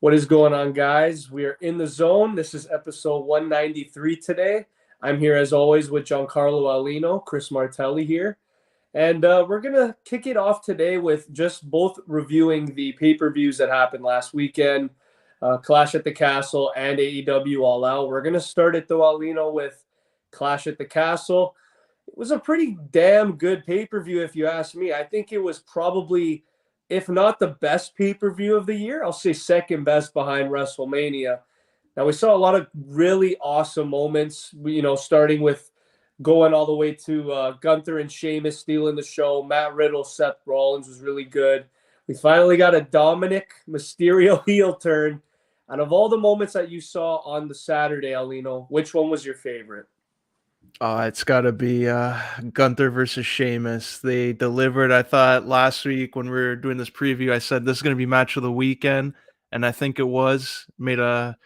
What is going on, guys? We are in the zone. This is episode 193 today. I'm here as always with Giancarlo Aulino, Chris Martelli here. And we're going to kick it off today with just both reviewing the pay-per-views that happened last weekend, Clash at the Castle and AEW All Out. We're going to start it, though, Aulino, with Clash at the Castle. It was a pretty damn good pay-per-view, if you ask me. I think it was probably, if not the best pay-per-view of the year, I'll say second best behind WrestleMania. Now, we saw a lot of really awesome moments, starting with going all the way to Gunther and Sheamus stealing the show. Matt Riddle, Seth Rollins was really good. We finally got a Dominic Mysterio heel turn. Out of all the moments that you saw on the Saturday, Aulino, which one was your favorite? It's got to be Gunther versus Sheamus. They delivered. I thought last week when we were doing this preview, I said this is going to be match of the weekend, and I think it was. Made a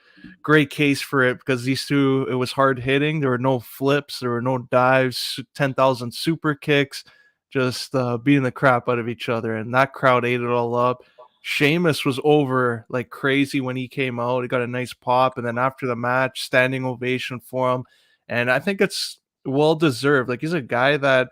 great case for it because these two, it was hard hitting. There were no flips, there were no dives, 10,000 super kicks, just beating the crap out of each other, and that crowd ate it all up. Sheamus was over like crazy when he came out. He got a nice pop, and then after the match, standing ovation for him. And I think it's well deserved. Like, he's a guy that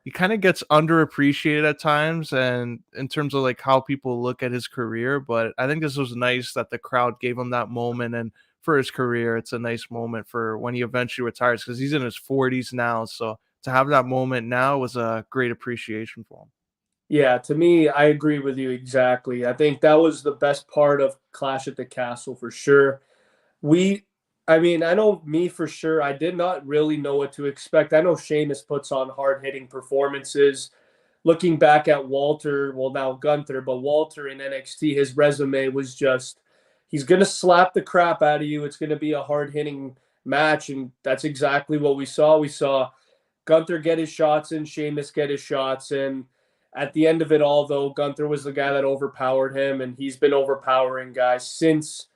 he kind of gets underappreciated at times, and in terms of like how people look at his career. But I think this was nice that the crowd gave him that moment, and for his career, it's a nice moment for when he eventually retires because he's in his 40s now. So to have that moment now was a great appreciation for him. Yeah, to me, I agree with you exactly. I think that was the best part of Clash at the Castle for sure. I know me for sure. I did not really know what to expect. I know Sheamus puts on hard-hitting performances. Looking back at Walter, well, now Gunther, but Walter in NXT, his resume was just, he's going to slap the crap out of you. It's going to be a hard-hitting match, and that's exactly what we saw. We saw Gunther get his shots in, Sheamus get his shots in. At the end of it all, though, Gunther was the guy that overpowered him, and he's been overpowering guys since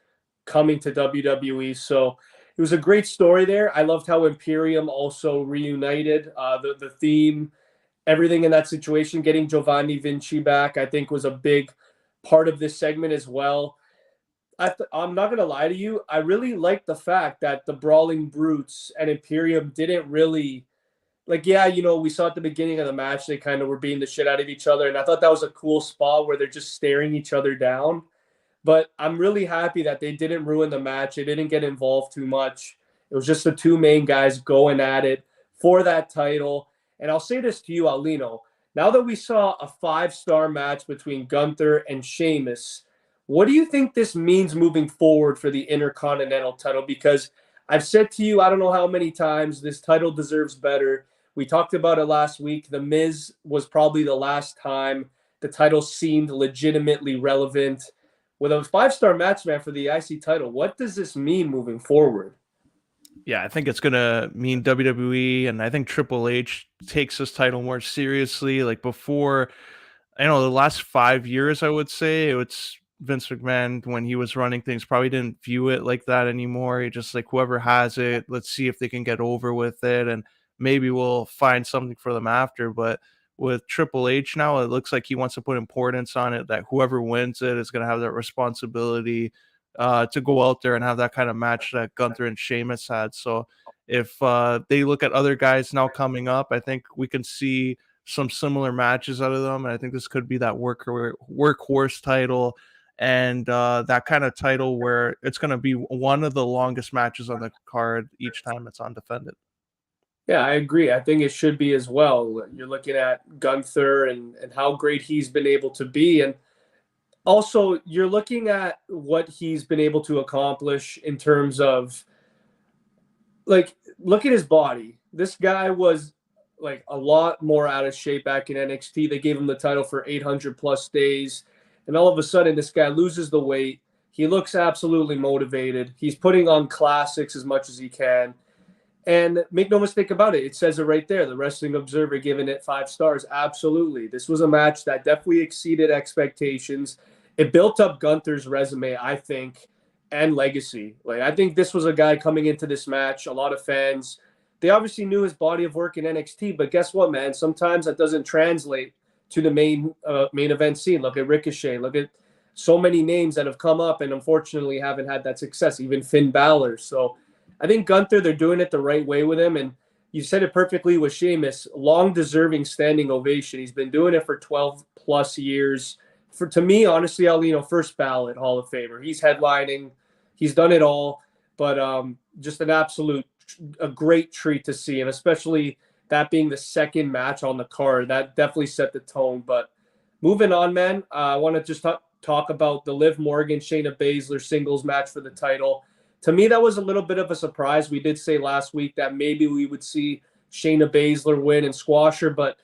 coming to WWE. So it was a great story there. I loved how Imperium also reunited. The theme, everything in that situation, getting Giovanni Vinci back, I think was a big part of this segment as well. I'm not going to lie to you. I really liked the fact that the Brawling Brutes and Imperium didn't really, we saw at the beginning of the match, they kind of were beating the shit out of each other. And I thought that was a cool spot where they're just staring each other down. But I'm really happy that they didn't ruin the match. They didn't get involved too much. It was just the two main guys going at it for that title. And I'll say this to you, Aulino. Now that we saw a 5-star match between Gunther and Sheamus, what do you think this means moving forward for the Intercontinental title? Because I've said to you, I don't know how many times, this title deserves better. We talked about it last week. The Miz was probably the last time the title seemed legitimately relevant. With a 5-star match, man, for the IC title, what does this mean moving forward? Yeah, I think it's going to mean WWE, and I think Triple H takes this title more seriously. Like before, the last 5 years, I would say, it's Vince McMahon, when he was running things, probably didn't view it like that anymore. He just like, whoever has it, let's see if they can get over with it, and maybe we'll find something for them after. But with Triple H now, it looks like he wants to put importance on it, that whoever wins it is going to have that responsibility to go out there and have that kind of match that Gunther and Sheamus had. So if they look at other guys now coming up, I think we can see some similar matches out of them. And I think this could be that workhorse title, and that kind of title where it's going to be one of the longest matches on the card each time it's undefended. Yeah, I agree. I think it should be as well. You're looking at Gunther and how great he's been able to be. And also, you're looking at what he's been able to accomplish in terms of, like, look at his body. This guy was, like, a lot more out of shape back in NXT. They gave him the title for 800 plus days. And all of a sudden, this guy loses the weight. He looks absolutely motivated. He's putting on classics as much as he can. And make no mistake about it, it says it right there. The Wrestling Observer giving it 5 stars. Absolutely. This was a match that definitely exceeded expectations. It built up Gunther's resume, I think, and legacy. Like, I think this was a guy coming into this match. A lot of fans, they obviously knew his body of work in NXT, but guess what, man? Sometimes that doesn't translate to the main event scene. Look at Ricochet. Look at so many names that have come up and unfortunately haven't had that success, even Finn Balor. So I think Gunther, they're doing it the right way with him. And you said it perfectly with Sheamus, long deserving standing ovation. He's been doing it for 12 plus years. To me, honestly, Aulino, first ballot Hall of Famer. He's headlining, he's done it all, but just an absolute, a great treat to see. And especially that being the second match on the card, that definitely set the tone. But moving on, man, I want to just talk about the Liv Morgan, Shayna Baszler singles match for the title. To me, that was a little bit of a surprise. We did say last week that maybe we would see Shayna Baszler win and squash her, but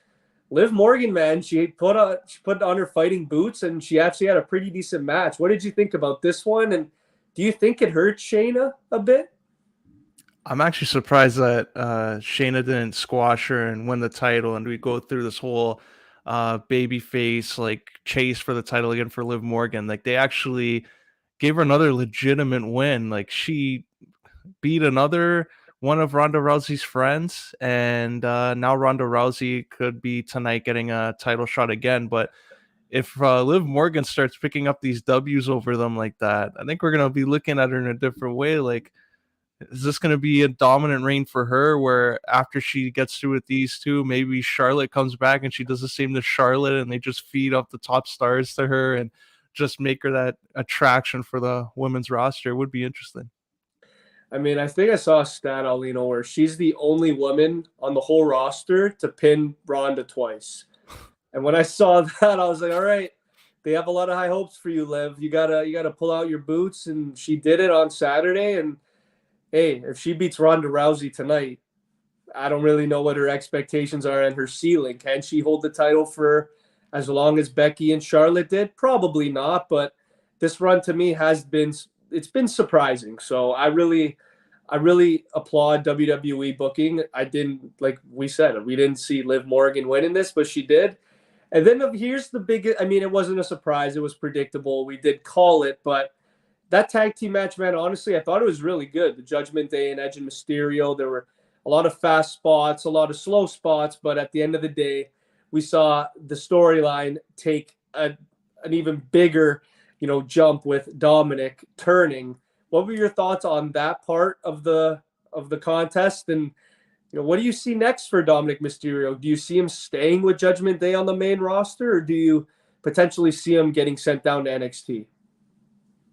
Liv Morgan, man, she put on her fighting boots and she actually had a pretty decent match. What did you think about this one? And do you think it hurt Shayna a bit? I'm actually surprised that Shayna didn't squash her and win the title, and we go through this whole baby face like chase for the title again for Liv Morgan. Like they actually gave her another legitimate win. Like she beat another one of Ronda Rousey's friends, and now Ronda Rousey could be tonight getting a title shot again. But if Liv Morgan starts picking up these W's over them like that, I think we're gonna be looking at her in a different way. Like, is this going to be a dominant reign for her where after she gets through with these two, maybe Charlotte comes back and she does the same to Charlotte and they just feed up the top stars to her and just make her that attraction for the women's roster? It would be interesting. I mean, I think I saw a stat, Aulino, where she's the only woman on the whole roster to pin Ronda twice. And when I saw that, I was like, all right, they have a lot of high hopes for you, Liv. You gotta pull out your boots, and she did it on Saturday. And hey, if she beats Ronda Rousey tonight, I don't really know what her expectations are and her ceiling. Can she hold the title for as long as Becky and Charlotte did? Probably not, but this run to me it's been surprising. So I really applaud WWE booking. I didn't, like we said, we didn't see Liv Morgan winning this, but she did. And then here's the big, I mean, it wasn't a surprise. It was predictable. We did call it, but that tag team match, man, honestly, I thought it was really good. The Judgment Day and Edge and Mysterio, there were a lot of fast spots, a lot of slow spots, but at the end of the day, we saw the storyline take an even bigger, jump with Dominic turning. What were your thoughts on that part of the contest? And what do you see next for Dominic Mysterio? Do you see him staying with Judgment Day on the main roster, or do you potentially see him getting sent down to NXT?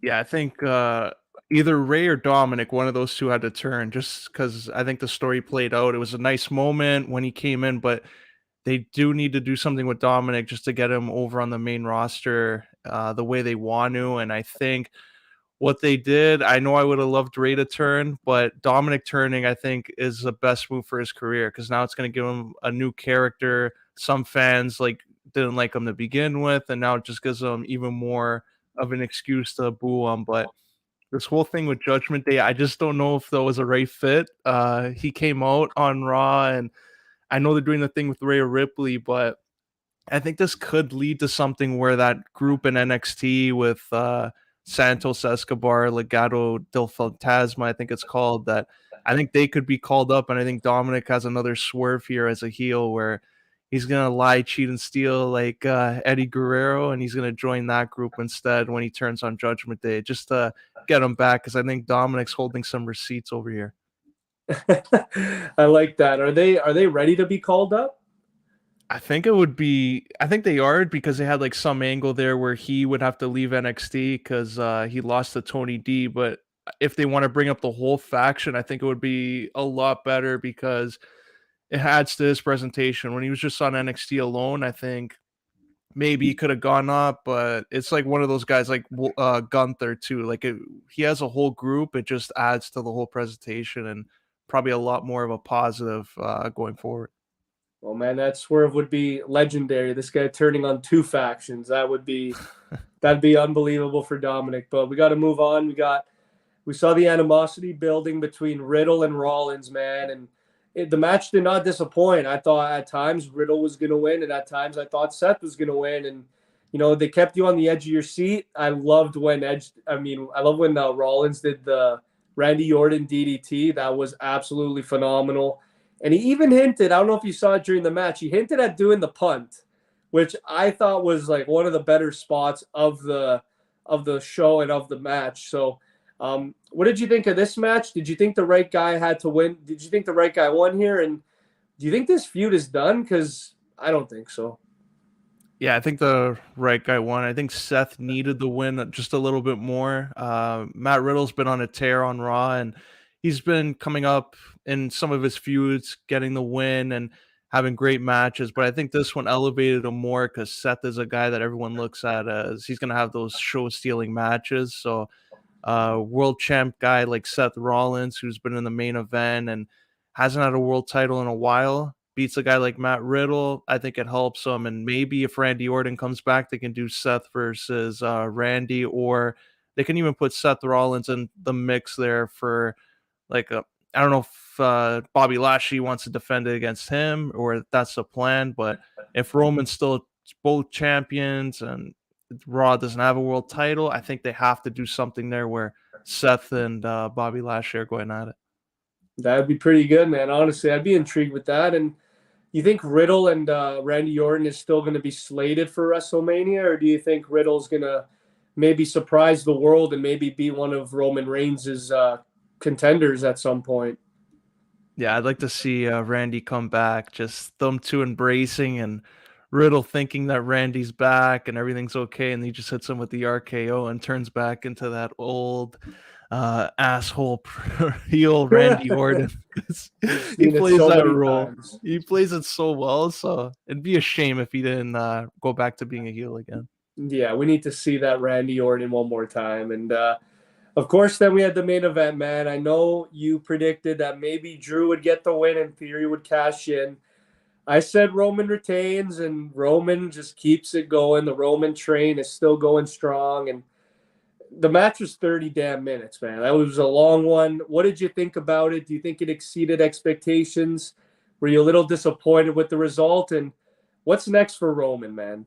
Yeah, I think either Ray or Dominic, one of those two had to turn just because I think the story played out. It was a nice moment when he came in, but they do need to do something with Dominic just to get him over on the main roster the way they want to. And I think what they did, I know I would have loved Ray to turn, but Dominic turning, I think, is the best move for his career because now it's going to give him a new character. Some fans didn't like him to begin with, and now it just gives them even more of an excuse to boo him. But this whole thing with Judgment Day, I just don't know if that was a right fit. He came out on Raw, and I know they're doing the thing with Rhea Ripley, but I think this could lead to something where that group in NXT with Santos Escobar, Legado del Fantasma, I think it's called, that I think they could be called up. And I think Dominic has another swerve here as a heel where he's going to lie, cheat, and steal like Eddie Guerrero, and he's going to join that group instead when he turns on Judgment Day just to get him back because I think Dominic's holding some receipts over here. I like that. Are they ready to be called up? I think they are because they had like some angle there where he would have to leave NXT because he lost to Tony D. But if they want to bring up the whole faction, I think it would be a lot better because it adds to his presentation. When he was just on NXT alone, I think maybe he could have gone up, but it's like one of those guys like Gunther too. He has a whole group. It just adds to the whole presentation and probably a lot more of a positive going forward. Well, man, that swerve would be legendary. This guy turning on two factions. That'd be unbelievable for Dominic. But we got to move on. We saw the animosity building between Riddle and Rollins, man, and the match did not disappoint. I thought at times Riddle was going to win, and at times I thought Seth was going to win. And they kept you on the edge of your seat. I loved when Rollins did the Randy Orton DDT. That was absolutely phenomenal. And he even hinted, I don't know if you saw it during the match, he hinted at doing the punt, which I thought was like one of the better spots of the of the show and of the match. So, what did you think of this match? Did you think the right guy had to win? Did you think the right guy won here? And do you think this feud is done? Because I don't think so. Yeah, I think the right guy won. I think Seth needed the win just a little bit more. Matt Riddle's been on a tear on Raw, and he's been coming up in some of his feuds, getting the win and having great matches. But I think this one elevated him more because Seth is a guy that everyone looks at as he's going to have those show stealing matches. So world champ guy like Seth Rollins, who's been in the main event and hasn't had a world title in a while, beats a guy like Matt Riddle. I think it helps him. And maybe if Randy Orton comes back, they can do Seth versus Randy, or they can even put Seth Rollins in the mix there for like a. I don't know if Bobby Lashley wants to defend it against him or if that's the plan, but if Roman's still both champions and Raw doesn't have a world title, I think they have to do something there where Seth and Bobby Lashley are going at it. That would be pretty good, man. Honestly, I'd be intrigued with that. And you think Riddle and Randy Orton is still going to be slated for WrestleMania, or do you think Riddle's going to maybe surprise the world and maybe be one of Roman Reigns' contenders at some point? Yeah, I'd like to see Randy come back, just them two embracing and Riddle thinking that Randy's back and everything's okay, and he just hits him with the RKO and turns back into that old asshole heel Randy Orton. We've He seen it plays so that many role. times. He plays it so well. So it'd be a shame if he didn't go back to being a heel again. Yeah, we need to see that Randy Orton one more time. And of course, then we had the main event, man. I know you predicted that maybe Drew would get the win and Theory would cash in. I said Roman retains, and Roman just keeps it going. The Roman train is still going strong, and the match was 30 damn minutes, man. That was a long one. What did you think about it? Do you think it exceeded expectations? Were you a little disappointed with the result? And what's next for Roman, man?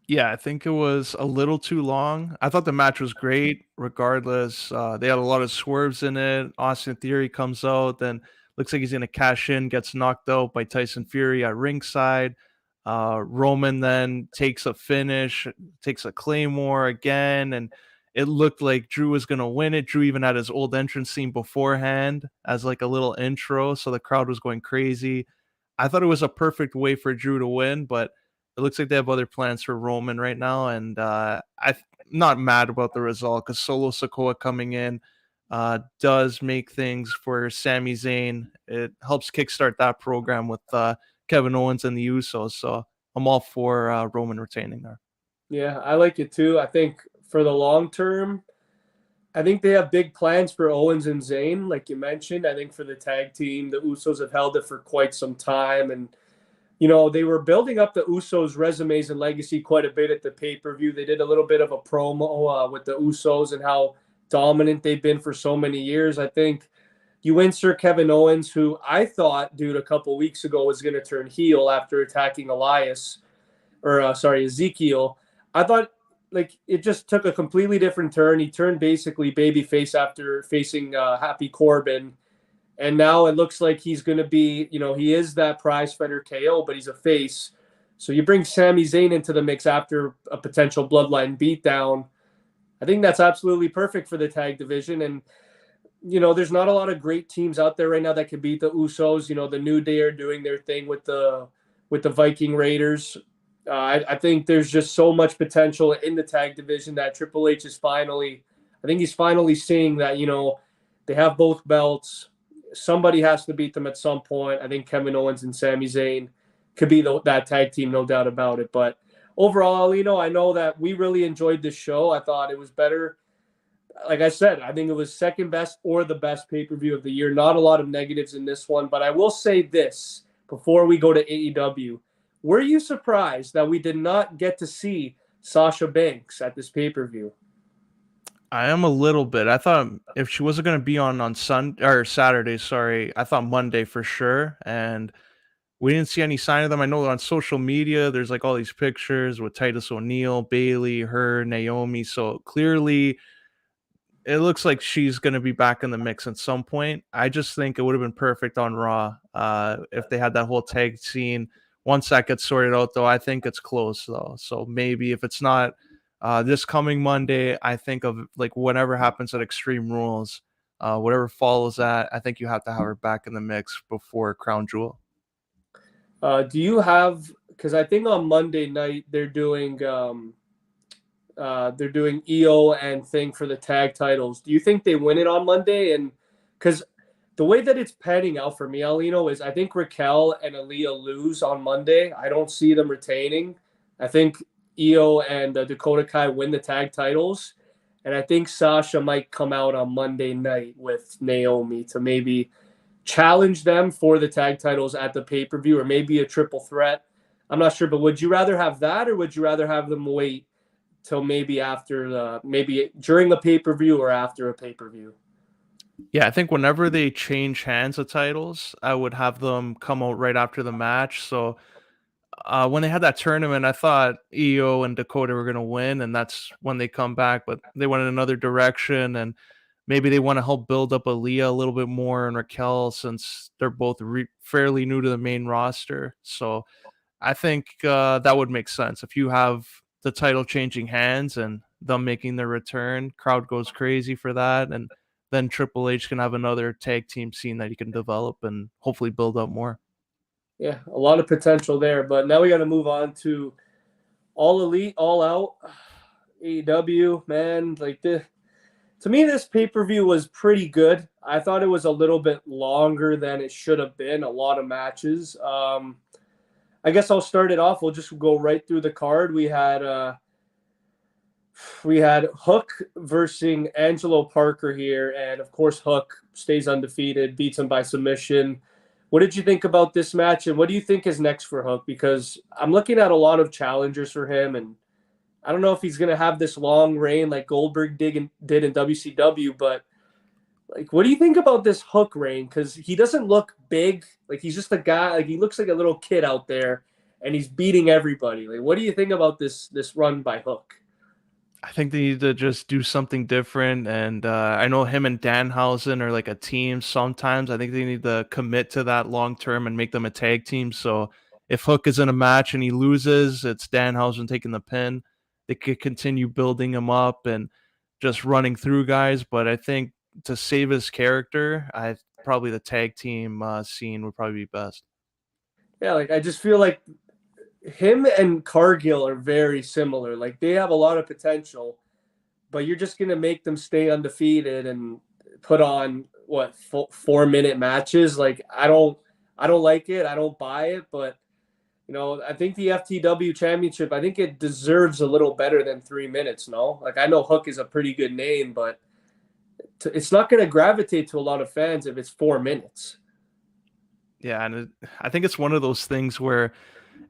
Yeah, I think it was a little too long. I thought the match was great regardless. They had a lot of swerves in it. Austin Theory comes out, then looks like he's going to cash in, gets knocked out by Tyson Fury at ringside. Roman then takes a finish, takes a Claymore again, and it looked like Drew was going to win it. Drew even had his old entrance scene beforehand as like a little intro, so the crowd was going crazy. I thought it was a perfect way for Drew to win, but it looks like they have other plans for Roman right now, and I'm not mad about the result because Solo Sikoa coming in does make things for Sami Zayn. It helps kickstart that program with Kevin Owens and the Usos. So I'm all for Roman retaining there. Yeah, I like it too. I think for the long term, I think they have big plans for Owens and Zayn, like you mentioned. I think for the tag team, the Usos have held it for quite some time. And, you know, they were building up the Usos' resumes and legacy quite a bit at the pay per view. They did a little bit of a promo with the Usos and how dominant they've been for so many years. I think you insert Kevin Owens, who I thought, dude, a couple weeks ago was going to turn heel after attacking Elias, or sorry, Ezekiel. I thought like it just took a completely different turn. He turned basically babyface after facing Happy Corbin, and now it looks like he's going to be, you know, he is that prize fighter KO, but he's a face. So you bring Sami Zayn into the mix after a potential bloodline beatdown. I think that's absolutely perfect for the tag division. And, you know, there's not a lot of great teams out there right now that can beat the Usos. You know, the New Day are doing their thing with the Viking Raiders. I think there's just so much potential in the tag division that Triple H is finally, I think he's finally seeing that, you know, they have both belts. Somebody has to beat them at some point. I think Kevin Owens and Sami Zayn could be that tag team, no doubt about it. But overall, you know, I know that we really enjoyed this show. I thought it was better. Like I said, I think it was second best or the best pay-per-view of the year. Not a lot of negatives in this one, but I will say this before we go to AEW. Were you surprised that we did not get to see Sasha Banks at this pay-per-view? I am a little bit. I thought if she wasn't going to be on Sunday or Saturday, sorry, I thought Monday for sure, and we didn't see any sign of them. I know on social media there's like all these pictures with Titus O'Neil, Bailey, her, Naomi. So clearly it looks like she's going to be back in the mix at some point. I just think it would have been perfect on Raw if they had that whole tag scene. Once that gets sorted out, though, I think it's close, though. So maybe if it's not This coming Monday, I think of like whatever happens at Extreme Rules, whatever follows that, I think you have to have her back in the mix before Crown Jewel. Do you have? Because I think on Monday night they're doing EO and thing for the tag titles. Do you think they win it on Monday? And because the way that it's panning out for me, Aulino, is I think Raquel and Aaliyah lose on Monday. I don't see them retaining. I think EO and Dakota Kai win the tag titles. And I think Sasha might come out on Monday night with Naomi to maybe challenge them for the tag titles at the pay per view, or maybe a triple threat. I'm not sure, but would you rather have that, or would you rather have them wait till maybe during a pay per view or after a pay per view? Yeah, I think whenever they change hands of titles, I would have them come out right after the match. So when they had that tournament, I thought EO and Dakota were going to win, and that's when they come back. But they went in another direction, and maybe they want to help build up Aaliyah a little bit more and Raquel since they're both fairly new to the main roster. So I think that would make sense if you have the title changing hands and them making their return. Crowd goes crazy for that, and then Triple H can have another tag team scene that he can develop and hopefully build up more. Yeah, a lot of potential there. But now we got to move on to All Elite, All Out, AEW. Man, like this, to me, this pay per view was pretty good. I thought it was a little bit longer than it should have been. A lot of matches. I guess I'll start it off. We'll just go right through the card. We had Hook versus Angelo Parker here, and of course Hook stays undefeated, beats him by submission. What did you think about this match, and what do you think is next for Hook? Because I'm looking at a lot of challengers for him, and I don't know if he's going to have this long reign like Goldberg did in WCW, but like, what do you think about this Hook reign? Because he doesn't look big. Like, he's just a guy. Like, he looks like a little kid out there, and he's beating everybody. Like, what do you think about this run by Hook? I think they need to just do something different. And I know him and Danhausen are like a team sometimes. I think they need to commit to that long term and make them a tag team. So if Hook is in a match and he loses, it's Danhausen taking the pin. They could continue building him up and just running through guys. But I think to save his character, I probably the tag team scene would probably be best. Yeah, like I just feel like him and Cargill are very similar. Like they have a lot of potential, but you're just gonna make them stay undefeated and put on what 4 minute matches. Like I don't like it. I don't buy it. But I think the FTW championship, I think it deserves a little better than 3 minutes. No, like I know Hook is a pretty good name, but it's not going to gravitate to a lot of fans if it's 4 minutes. Yeah, and I think it's one of those things where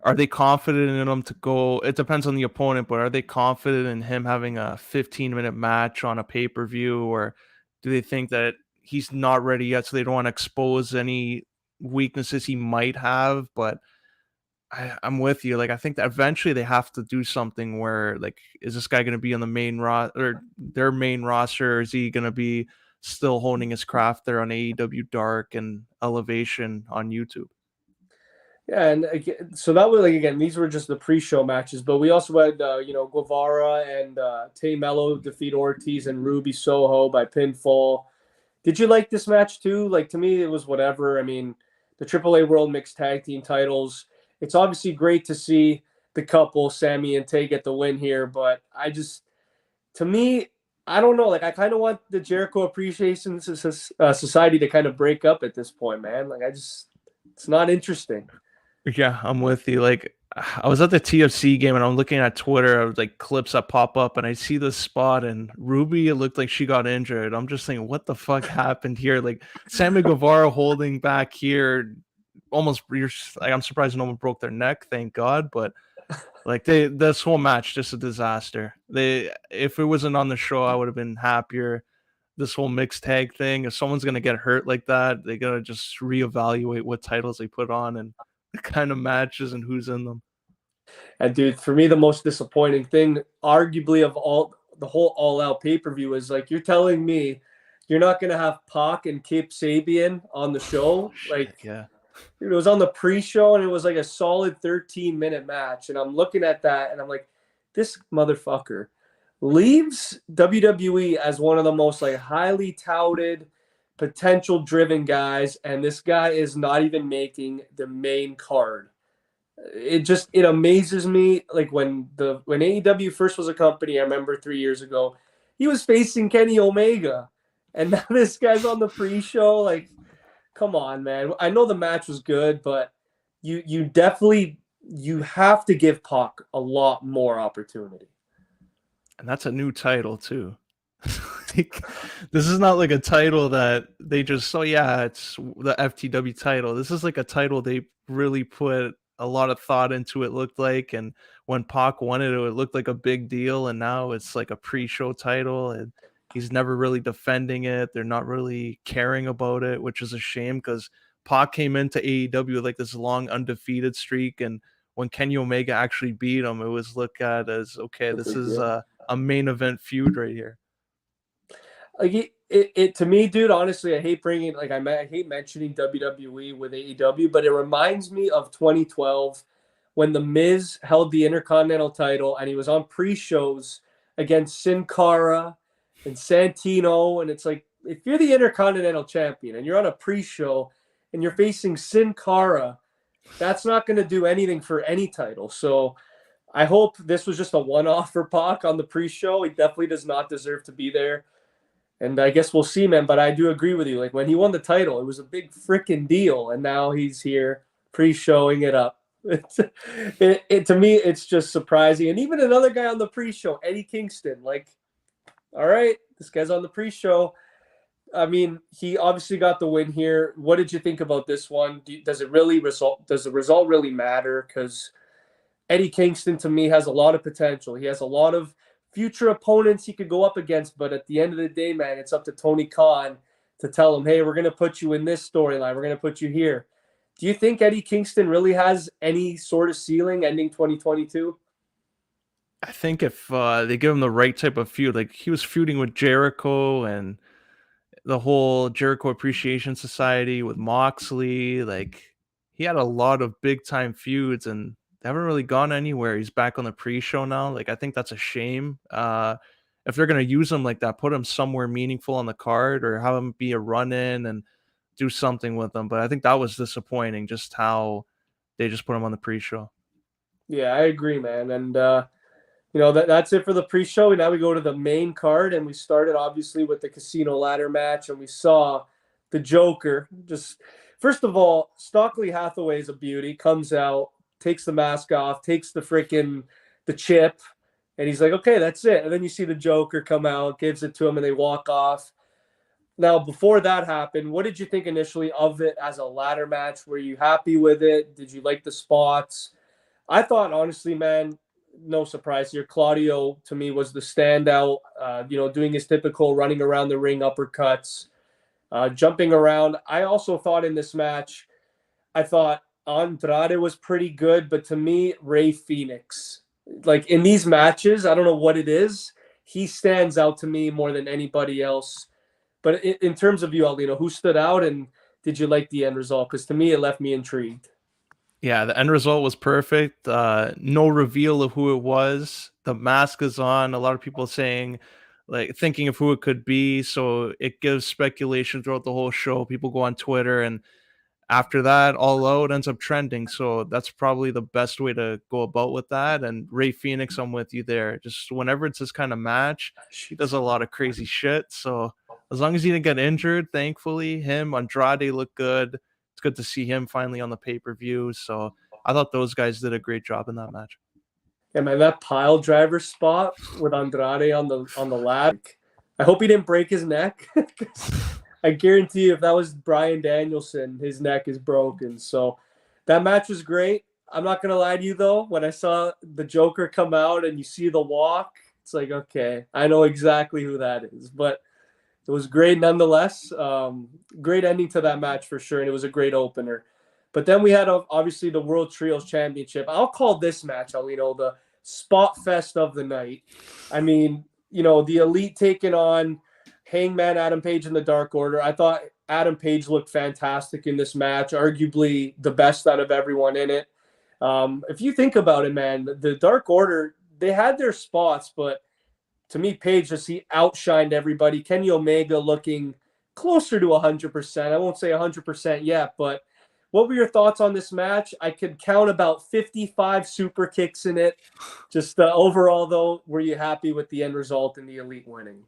are they confident in him to go? It depends on the opponent, but are they confident in him having a 15-minute match on a pay per view, or do they think that he's not ready yet, so they don't want to expose any weaknesses he might have? But I'm with you. Like, I think that eventually they have to do something where, like, is this guy going to be on the main roster or their main roster, or is he going to be still honing his craft there on AEW Dark and Elevation on YouTube? Yeah, and so that was like again, these were just the pre-show matches, but we also had Guevara and Tay Mello defeat Ortiz and Ruby Soho by pinfall. Did you like this match too? Like to me, it was whatever. I mean, the AAA World Mixed Tag Team titles. It's obviously great to see the couple, Sammy and Tay, get the win here, but to me, I don't know. Like I kind of want the Jericho Appreciation Society to kind of break up at this point, man. Like it's not interesting. Yeah, I'm with you. Like, I was at the TFC game and I'm looking at Twitter of like clips that pop up, and I see this spot and Ruby. It looked like she got injured. I'm just thinking, what the fuck happened here? Like, Sammy Guevara holding back here, almost. Like, I'm surprised no one broke their neck. Thank God. But like, this whole match just a disaster. If it wasn't on the show, I would have been happier. This whole mixed tag thing. If someone's gonna get hurt like that, they gotta just reevaluate what titles they put on and the kind of matches and who's in them. And dude, for me, the most disappointing thing, arguably of all the whole All Out pay per view, is like you're telling me you're not gonna have Pac and Kip Sabian on the Oh show. shit, Like yeah. dude, it was on the pre-show and it was like a solid 13-minute match. And I'm looking at that and I'm like, this motherfucker. leaves WWE as one of the most like highly touted, potential driven guys, and this guy is not even making the main card. It amazes me. Like when AEW first was a company, I remember 3 years ago, he was facing Kenny Omega, and now this guy's on the pre-show. Like, come on, man. I know the match was good, but you definitely you have to give Pac a lot more opportunity. And that's a new title too. Like, this is not like a title that they just, oh yeah, it's the FTW title. This is like a title they really put a lot of thought into, it looked like. And when Pac won it, it looked like a big deal. And now it's like a pre-show title, and he's never really defending it. They're not really caring about it, which is a shame, because Pac came into AEW with like this long undefeated streak. And when Kenny Omega actually beat him, it was looked at as, okay, this is a main event feud right here. Like it to me, dude. Honestly, I hate bringing like I hate mentioning WWE with AEW, but it reminds me of 2012 when the Miz held the Intercontinental title and he was on pre-shows against Sin Cara and Santino, and it's like if you're the Intercontinental Champion and you're on a pre-show and you're facing Sin Cara, that's not going to do anything for any title. So I hope this was just a one-off for Pac on the pre-show. He definitely does not deserve to be there. And I guess we'll see, man. But I do agree with you. Like when he won the title, it was a big freaking deal. And now he's here pre-showing it up. To me, it's just surprising. And even another guy on the pre-show, Eddie Kingston. Like, all right, this guy's on the pre-show. I mean, he obviously got the win here. What did you think about this one? Does the result really matter? Because Eddie Kingston to me has a lot of potential. He has a lot of future opponents he could go up against, but at the end of the day, man, it's up to Tony Khan to tell him, hey, we're going to put you in this storyline. We're going to put you here. Do you think Eddie Kingston really has any sort of ceiling ending 2022? I think if they give him the right type of feud, like he was feuding with Jericho and the whole Jericho Appreciation Society with Moxley, like he had a lot of big time feuds and they haven't really gone anywhere. He's back on the pre-show now. Like I think that's a shame. If they're gonna use him like that, put him somewhere meaningful on the card or have him be a run-in and do something with them. But I think that was disappointing, just how they just put him on the pre-show. Yeah, I agree, man. And that's it for the pre-show. And now we go to the main card, and we started obviously with the casino ladder match, and we saw the Joker. Just first of all, Stockley Hathaway is a beauty. Comes out, takes the mask off, takes the chip, and he's like, okay, that's it. And then you see the Joker come out, gives it to him, and they walk off. Now, before that happened, what did you think initially of it as a ladder match? Were you happy with it? Did you like the spots? I thought, honestly, man, no surprise here. Claudio, to me, was the standout, doing his typical running around the ring uppercuts, jumping around. I also thought in this match, I thought Andrade was pretty good, but to me, Ray Phoenix, like in these matches, I don't know what it is. He stands out to me more than anybody else. But in terms of you, Aulino, who stood out and did you like the end result? Because to me, it left me intrigued. Yeah, the end result was perfect. No reveal of who it was. The mask is on. A lot of people saying, like, thinking of who it could be. So it gives speculation throughout the whole show. People go on Twitter, and after that, All Out ends up trending. So that's probably the best way to go about with that. And Ray Phoenix, I'm with you there. Just whenever it's this kind of match, he does a lot of crazy shit. So as long as he didn't get injured, thankfully, him, Andrade looked good. It's good to see him finally on the pay-per-view. So I thought those guys did a great job in that match. Yeah, man, that pile driver spot with Andrade on the ladder. I hope he didn't break his neck. I guarantee you, if that was Bryan Danielson, his neck is broken. So that match was great. I'm not gonna lie to you though. When I saw the Joker come out and you see the walk, it's like, okay, I know exactly who that is. But it was great nonetheless. Great ending to that match for sure, and it was a great opener. But then we had obviously the World Trios Championship. I'll call this match, Aulino, the spot fest of the night. I mean, the Elite taking on Hangman Adam Page in the Dark Order. I thought Adam Page looked fantastic in this match, arguably the best out of everyone in it. If you think about it, man, the Dark Order, they had their spots, but to me, Paige just he outshined everybody. Kenny Omega looking closer to 100%. I won't say 100% yet, but what were your thoughts on this match? I could count about 55 super kicks in it. Just overall, though, were you happy with the end result and the Elite winning?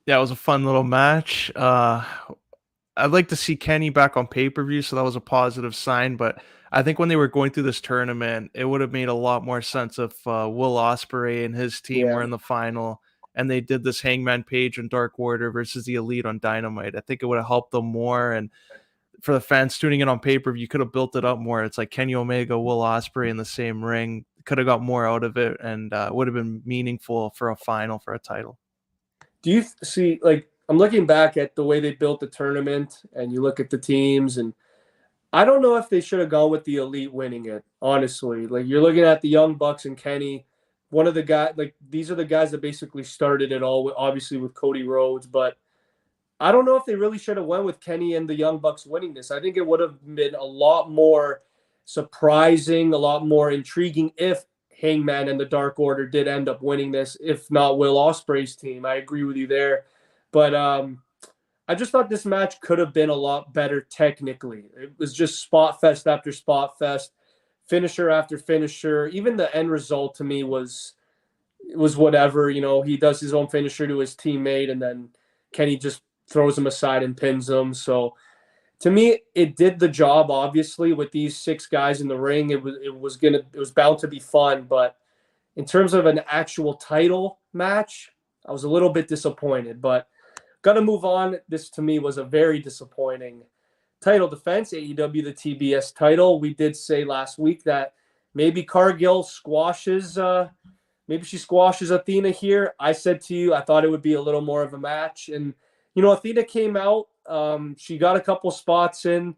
Yeah, it was a fun little match. I'd like to see Kenny back on pay-per-view, so that was a positive sign. But I think when they were going through this tournament, it would have made a lot more sense if Will Ospreay and his team were Yeah. in the final and they did this Hangman Page and Dark Order versus the Elite on Dynamite. I think it would have helped them more. And for the fans tuning in on pay-per-view, you could have built it up more. It's like Kenny Omega, Will Ospreay in the same ring. Could have got more out of it, and would have been meaningful for a final for a title. Do you see, like, I'm looking back at the way they built the tournament and you look at the teams, and I don't know if they should have gone with the Elite winning it, honestly. Like, you're looking at the Young Bucks and Kenny, one of the guys, like, these are the guys that basically started it all, obviously with Cody Rhodes, but I don't know if they really should have went with Kenny and the Young Bucks winning this. I think it would have been a lot more surprising, a lot more intriguing if Hangman and the Dark Order did end up winning this, if not Will Ospreay's team. I agree with you there. But I just thought this match could have been a lot better technically. It was just spot fest after spot fest, finisher after finisher. Even the end result to me was whatever. You know, he does his own finisher to his teammate, and then Kenny just throws him aside and pins him. So to me, it did the job. Obviously, with these six guys in the ring, it was bound to be fun. But in terms of an actual title match, I was a little bit disappointed. But gonna move on. This to me was a very disappointing title defense. AEW the TBS title. We did say last week that maybe Cargill squashes. Maybe she squashes Athena here. I said to you, I thought it would be a little more of a match, and you know, Athena came out. She got a couple spots in.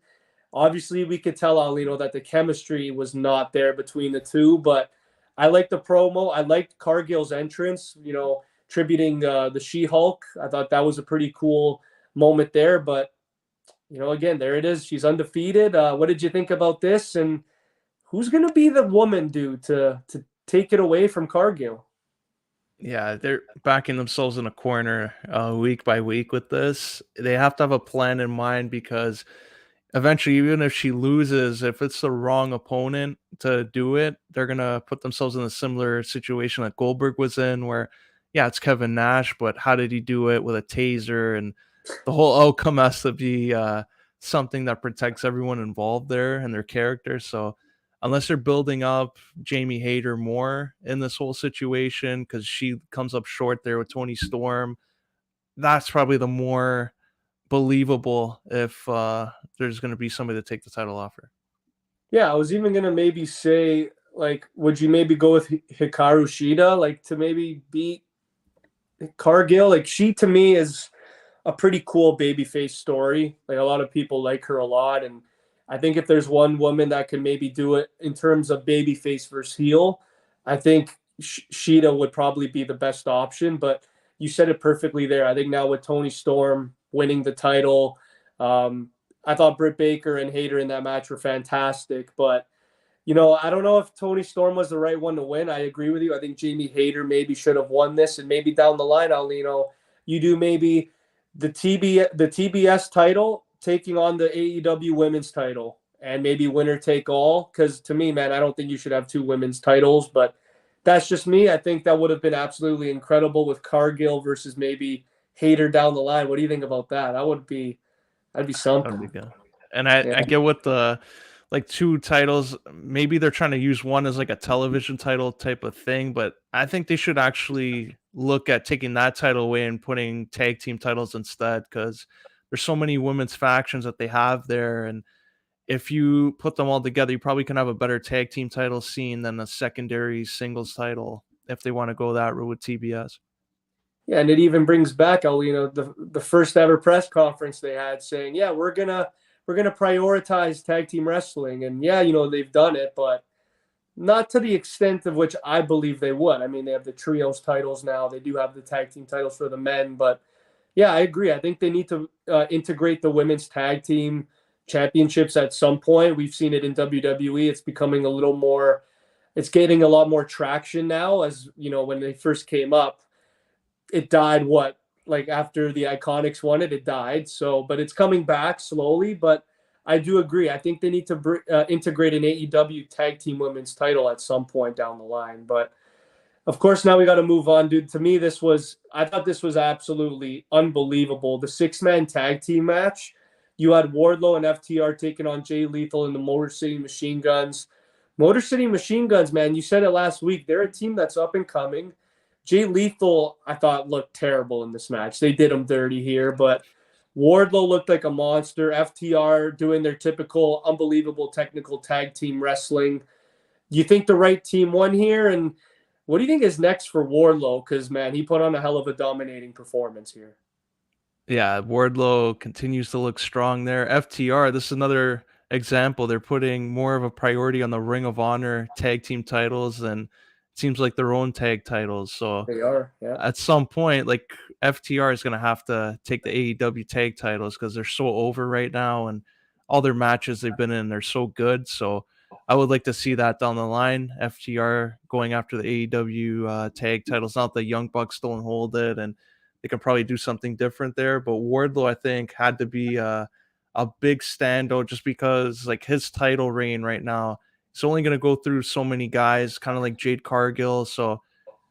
Obviously, we could tell Aulino that the chemistry was not there between the two, but I liked the promo. I liked Cargill's entrance, you know, tributing the She-Hulk. I thought that was a pretty cool moment there, but, you know, again, there it is. She's undefeated. What did you think about this? And who's going to be the woman, dude, to take it away from Cargill? Yeah, they're backing themselves in a corner week by week with this. They have to have a plan in mind because eventually, even if she loses, if it's the wrong opponent to do it, they're gonna put themselves in a similar situation that Goldberg was in, where yeah, it's Kevin Nash, but how did he do it with a taser? And the whole outcome has to be something that protects everyone involved there and their character. So unless they're building up Jamie Hayter more in this whole situation, because she comes up short there with Tony Storm, that's probably the more believable if there's going to be somebody to take the title off her. Yeah, I was even gonna maybe say, like, would you maybe go with Hikaru Shida, like, to maybe beat Cargill? Like, she to me is a pretty cool babyface story. Like, a lot of people like her a lot, and I think if there's one woman that can maybe do it in terms of babyface versus heel, I think Shida would probably be the best option. But you said it perfectly there. I think now with Tony Storm winning the title, um, I thought Britt Baker and Hayter in that match were fantastic. But you know, I don't know if Tony Storm was the right one to win. I agree with you. I think Jamie Hayter maybe should have won this, and maybe down the line, Aulino, you do maybe the TBS title taking on the AEW women's title, and maybe winner take all. Because to me, man, I don't think you should have two women's titles, but that's just me. I think that would have been absolutely incredible with Cargill versus maybe Hayter down the line. What do you think about that? That'd be That'd be something. good. And I Yeah. get what the like two titles, maybe they're trying to use one as like a television title type of thing, but I think they should actually look at taking that title away and putting tag team titles instead, because there's so many women's factions that they have there. And if you put them all together, you probably can have a better tag team title scene than a secondary singles title if they want to go that route with TBS. Yeah, and it even brings back, Aulino, the first ever press conference they had saying, "Yeah, we're gonna prioritize tag team wrestling," and yeah, you know they've done it, but not to the extent of which I believe they would. I mean, they have the trios titles now. They do have the tag team titles for the men, but yeah, I agree. I think they need to integrate the women's tag team championships at some point. We've seen it in WWE. It's becoming a little more. It's getting a lot more traction now, as you know when they first came up. it died what, like after the Iconics won it, it died. So, but it's coming back slowly. But I do agree. I think they need to integrate an AEW tag team women's title at some point down the line. But of course, now we got to move on, dude. To me, I thought this was absolutely unbelievable. The six-man tag team match. You had Wardlow and FTR taking on Jay Lethal and the Motor City Machine Guns. Motor City Machine Guns, man, you said it last week. They're a team that's up and coming. Jay Lethal, I thought, looked terrible in this match. They did him dirty here, but Wardlow looked like a monster. FTR doing their typical unbelievable technical tag team wrestling. You think the right team won here? And what do you think is next for Wardlow? Because, man, he put on a hell of a dominating performance here. Yeah, Wardlow continues to look strong there. FTR, this is another example. They're putting more of a priority on the Ring of Honor tag team titles than it seems like their own tag titles. So They are, yeah. at some point, like FTR is going to have to take the AEW tag titles because they're so over right now, and all their matches they've been in, they're so good. So I would like to see that down the line. FTR going after the AEW tag titles. Not the Young Bucks don't hold it, and they can probably do something different there. But Wardlow, I think, had to be a big standout just because like his title reign right now, it's only going to go through so many guys, kind of like Jade Cargill. So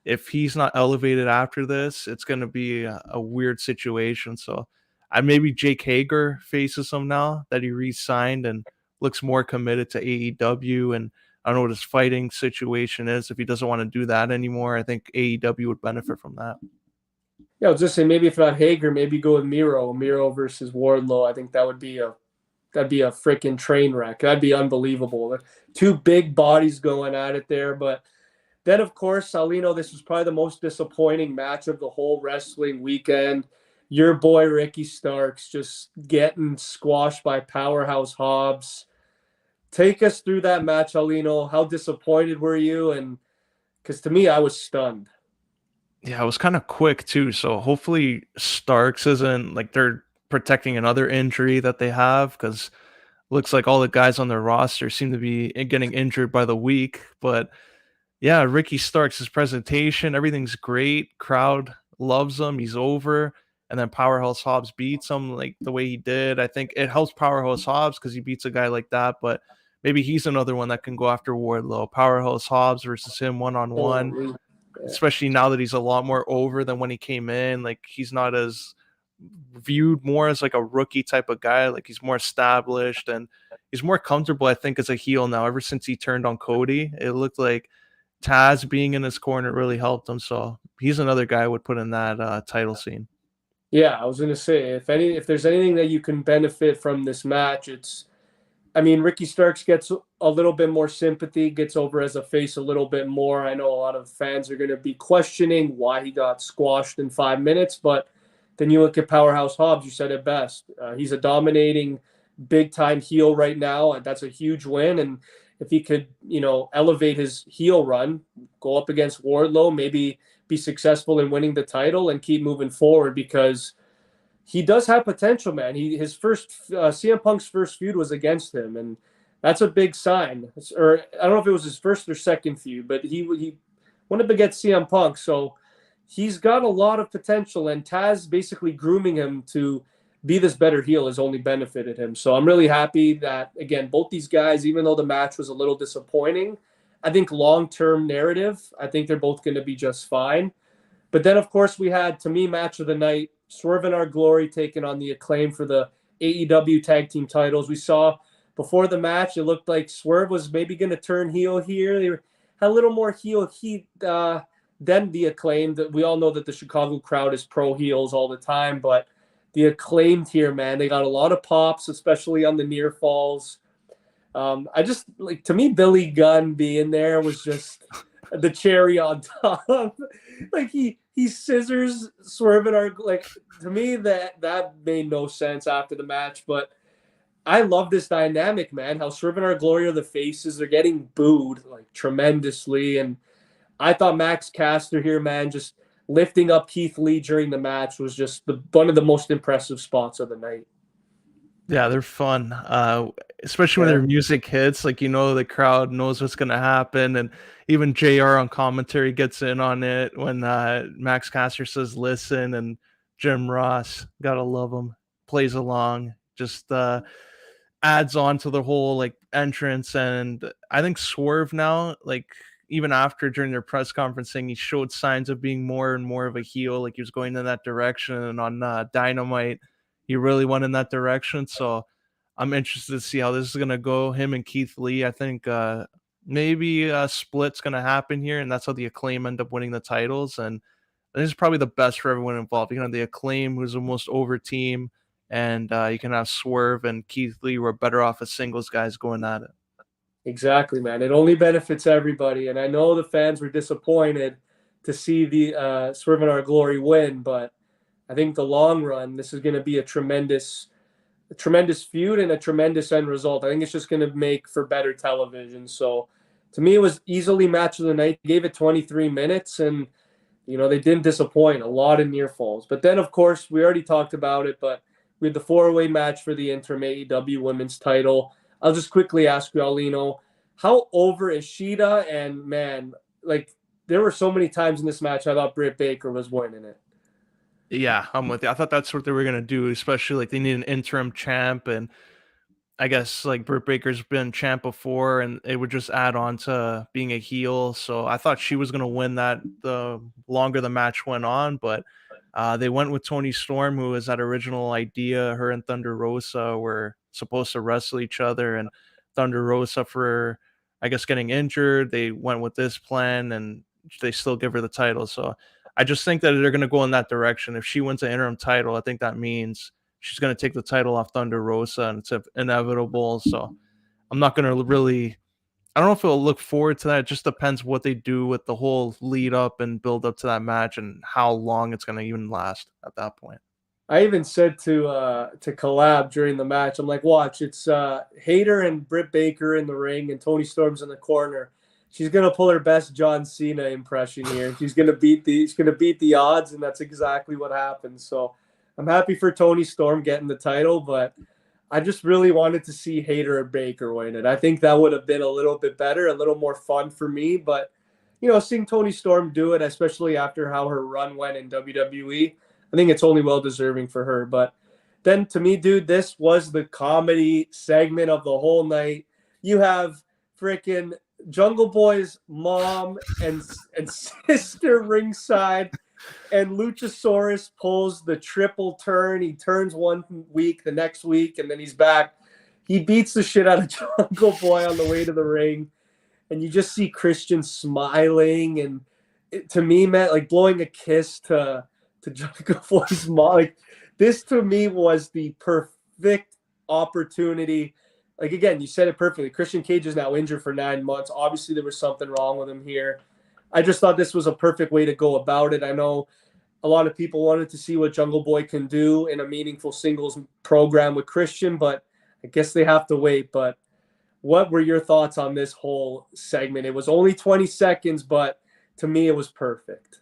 if he's not elevated after this, it's going to be a weird situation. So I maybe Jake Hager faces him now that he re-signed and looks more committed to AEW. And I don't know what his fighting situation is. If he doesn't want to do that anymore, I think AEW would benefit from that. Yeah, I was just saying maybe if not Hager, maybe go with Miro versus Wardlow. I think that'd be a freaking train wreck. That'd be unbelievable. Two big bodies going at it there. But then, of course, Aulino, this was probably the most disappointing match of the whole wrestling weekend. Your boy Ricky Starks just getting squashed by Powerhouse Hobbs. Take us through that match, Aulino. How disappointed were you? And because to me, I was stunned. Yeah, it was kind of quick too. So hopefully Starks isn't like they're protecting another injury that they have because looks like all the guys on their roster seem to be getting injured by the week. But yeah, Ricky Starks, his presentation, everything's great. Crowd loves him. He's over. And then Powerhouse Hobbs beats him like the way he did. I think it helps Powerhouse Hobbs because he beats a guy like that. But maybe he's another one that can go after Wardlow. Powerhouse Hobbs versus him one on one, Holy, yeah. especially now that he's a lot more over than when he came in. Like he's not as viewed more as like a rookie type of guy. Like he's more established and he's more comfortable, I think, as a heel now. Ever since he turned on Cody, it looked like Taz being in his corner really helped him. So he's another guy I would put in that title scene. Yeah, I was gonna say if there's anything that you can benefit from this match, I mean, Ricky Starks gets a little bit more sympathy, gets over as a face a little bit more. I know a lot of fans are going to be questioning why he got squashed in 5 minutes, but then you look at Powerhouse Hobbs, you said it best. He's a dominating big time heel right now, and that's a huge win. And if he could, elevate his heel run, go up against Wardlow, maybe be successful in winning the title and keep moving forward because he does have potential, man. His first CM Punk's first feud was against him, and that's a big sign. Or I don't know if it was his first or second feud, but he went up against CM Punk, so he's got a lot of potential. And Taz basically grooming him to be this better heel has only benefited him. So I'm really happy that again both these guys, even though the match was a little disappointing, I think long-term narrative, I think they're both going to be just fine. But then, of course, we had, to me, match of the night, Swerve in Our Glory taking on the Acclaim for the AEW tag team titles. We saw before the match, it looked like Swerve was maybe going to turn heel here. They had a little more heel heat than the Acclaimed. We all know that the Chicago crowd is pro heels all the time, but the Acclaimed here, man, they got a lot of pops, especially on the near falls. I just, like, to me, Billy Gunn being there was just the cherry on top. Like he scissors Swerving our, like, to me that made no sense after the match, but I love this dynamic, man. How Swerving Our Glory are the faces, they're getting booed like tremendously, and I thought Max Caster here, man, just lifting up Keith Lee during the match was just one of the most impressive spots of the night. Yeah, they're fun. especially when Yeah. their music hits, like, the crowd knows what's gonna happen, and even JR on commentary gets in on it when Max Caster says listen, and Jim Ross, gotta love him, plays along, just adds on to the whole like entrance. And I think Swerve now, like, even after during their press conferencing, he showed signs of being more and more of a heel, like he was going in that direction. And on Dynamite, he really went in that direction. So I'm interested to see how this is gonna go. Him and Keith Lee, I think maybe a split's gonna happen here, and that's how the Acclaim end up winning the titles. And this is probably the best for everyone involved. You can have the Acclaim, who's the most over team, and you can have Swerve and Keith Lee, who are better off as singles guys going at it. Exactly, man. It only benefits everybody. And I know the fans were disappointed to see the Swerve in Our Glory win, but I think the long run, this is going to be a tremendous feud and a tremendous end result. I think it's just going to make for better television. So to me, it was easily match of the night. Gave it 23 minutes, and they didn't disappoint. A lot of near falls. But then, of course, we already talked about it, but we had the four-way match for the interim AEW women's title. I'll just quickly ask you, Aulino, how over is Sheeta? And man, like, there were so many times in this match I thought Britt Baker was winning it. Yeah, I'm with you. I thought that's what they were gonna do, especially like they need an interim champ, and I guess like Britt Baker's been champ before, and it would just add on to being a heel. So I thought she was gonna win that the longer the match went on, but they went with Tony Storm, who was that original idea. Her and Thunder Rosa were supposed to wrestle each other, and Thunder Rosa, for I guess getting injured, they went with this plan, and they still give her the title. So I just think that they're gonna go in that direction. If she wins an interim title, I think that means she's going to take the title off Thunder Rosa, and it's inevitable. So I'm not going to really, I don't know if it'll look forward to that. It just depends what they do with the whole lead up and build up to that match, and how long it's going to even last at that point. I even said to Collab during the match, I'm like, watch, it's Hayter and Britt Baker in the ring, and Tony Storm's in the corner. She's gonna pull her best John Cena impression here. She's gonna beat the odds, and that's exactly what happened. So I'm happy for Tony Storm getting the title, but I just really wanted to see Hayter or Baker win it. I think that would have been a little bit better, a little more fun for me. But seeing Tony Storm do it, especially after how her run went in WWE, I think it's only well deserving for her. But then to me, dude, this was the comedy segment of the whole night. You have freaking Jungle Boy's mom and sister ringside, and Luchasaurus pulls the triple turn. He turns one week, the next week, and then he's back. He beats the shit out of Jungle Boy on the way to the ring, and you just see Christian smiling, and to me, man, like blowing a kiss to Jungle Boy's mom. Like, this to me was the perfect opportunity. Like, again, you said it perfectly. Christian Cage is now injured for 9 months. Obviously, there was something wrong with him here. I just thought this was a perfect way to go about it. I know a lot of people wanted to see what Jungle Boy can do in a meaningful singles program with Christian, but I guess they have to wait. But what were your thoughts on this whole segment? It was only 20 seconds, but to me, it was perfect.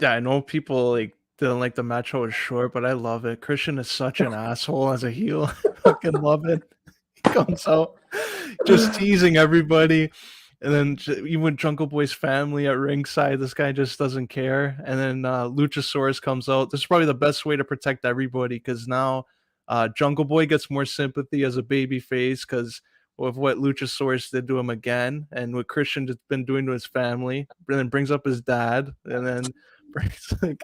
Yeah, I know people like didn't like the match how it was short, but I love it. Christian is such an asshole as a heel. I fucking love it. He comes out just teasing everybody. And then even Jungle Boy's family at ringside, this guy just doesn't care. And then Luchasaurus comes out. This is probably the best way to protect everybody, because now Jungle Boy gets more sympathy as a baby face because of what Luchasaurus did to him again, and what Christian has been doing to his family. And then brings up his dad, and then brings like,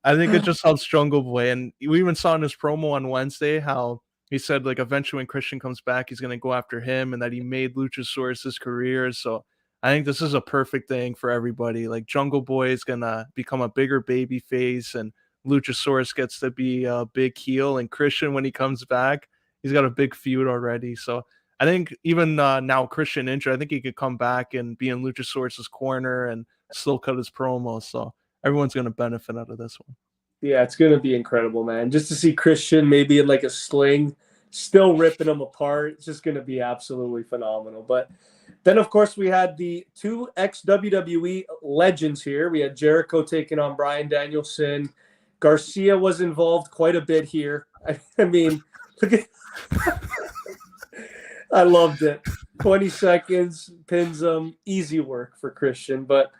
I think it just helps Jungle Boy. And we even saw in his promo on Wednesday how he said like eventually when Christian comes back, he's going to go after him, and that he made Luchasaurus his career. So I think this is a perfect thing for everybody. Like, Jungle Boy is going to become a bigger baby face, and Luchasaurus gets to be a big heel. And Christian, when he comes back, he's got a big feud already. So I think even now Christian injured, I think he could come back and be in Luchasaurus's corner and still cut his promo. So everyone's going to benefit out of this one. Yeah, it's going to be incredible, man. Just to see Christian maybe in like a sling, still ripping them apart. It's just going to be absolutely phenomenal. But then, of course, we had the two ex-WWE legends here. We had Jericho taking on Bryan Danielson. Garcia was involved quite a bit here. I mean, look at I loved it. 20 seconds, pins him, easy work for Christian. But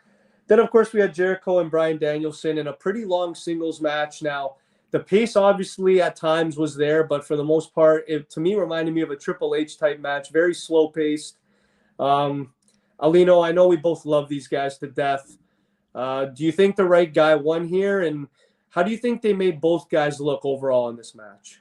then, of course, we had Jericho and Bryan Danielson in a pretty long singles match. Now, the pace obviously at times was there, but for the most part, it to me reminded me of a Triple H type match, very slow paced. Um, Aulino, I know we both love these guys to death. Do you think the right guy won here? And how do you think they made both guys look overall in this match?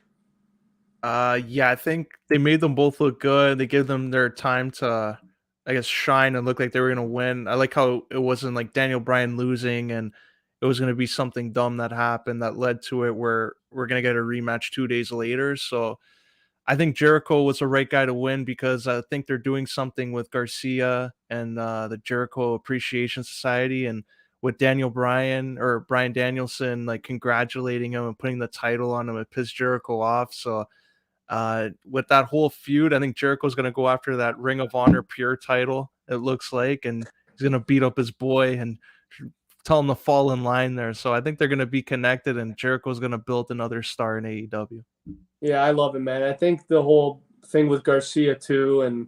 Yeah, I think they made them both look good. They gave them their time to, I guess, shine and look like they were gonna win. I like how it wasn't like Daniel Bryan losing and it was gonna be something dumb that happened that led to it where we're gonna get a rematch 2 days later. So I think Jericho was the right guy to win because I think they're doing something with Garcia and the Jericho Appreciation Society and with Daniel Bryan or Bryan Danielson like congratulating him and putting the title on him, it pissed Jericho off. So with that whole feud, I think Jericho's going to go after that Ring of Honor Pure title, it looks like, and he's going to beat up his boy and tell him to fall in line there. So I think they're going to be connected, and Jericho's going to build another star in AEW. Yeah, I love it, man. I think the whole thing with Garcia too, and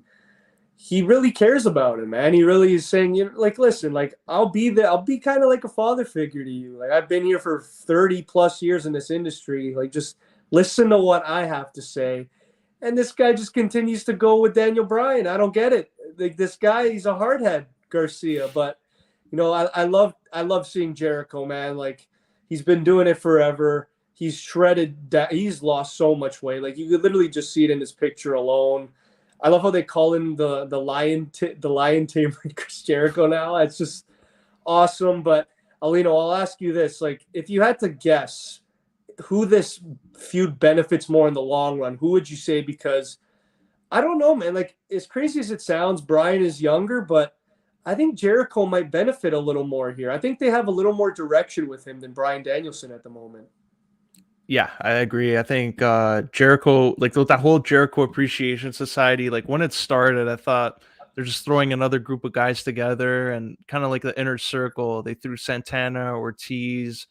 he really cares about him, man. He really is saying, you know, like, listen, like, I'll be there. I'll be kind of like a father figure to you. Like, I've been here for 30 plus years in this industry. Like, just listen to what I have to say. And this guy just continues to go with Daniel Bryan. I don't get it. Like, this guy, he's a hardhead, Garcia. But, you know, I love seeing Jericho, man. Like, he's been doing it forever. He's shredded. He's lost so much weight. Like, you could literally just see it in his picture alone. I love how they call him the lion tamer Chris Jericho now. It's just awesome. But Alino, I'll ask you this: like, if you had to guess who this feud benefits more in the long run, who would you say? Because I don't know, man. Like, as crazy as it sounds, Brian is younger, but I think Jericho might benefit a little more here. I think they have a little more direction with him than Brian Danielson at the moment. Yeah, I agree. I think Jericho, like that whole Jericho Appreciation Society, like when it started, I thought they're just throwing another group of guys together and kind of like the inner circle. They threw Santana, Ortiz,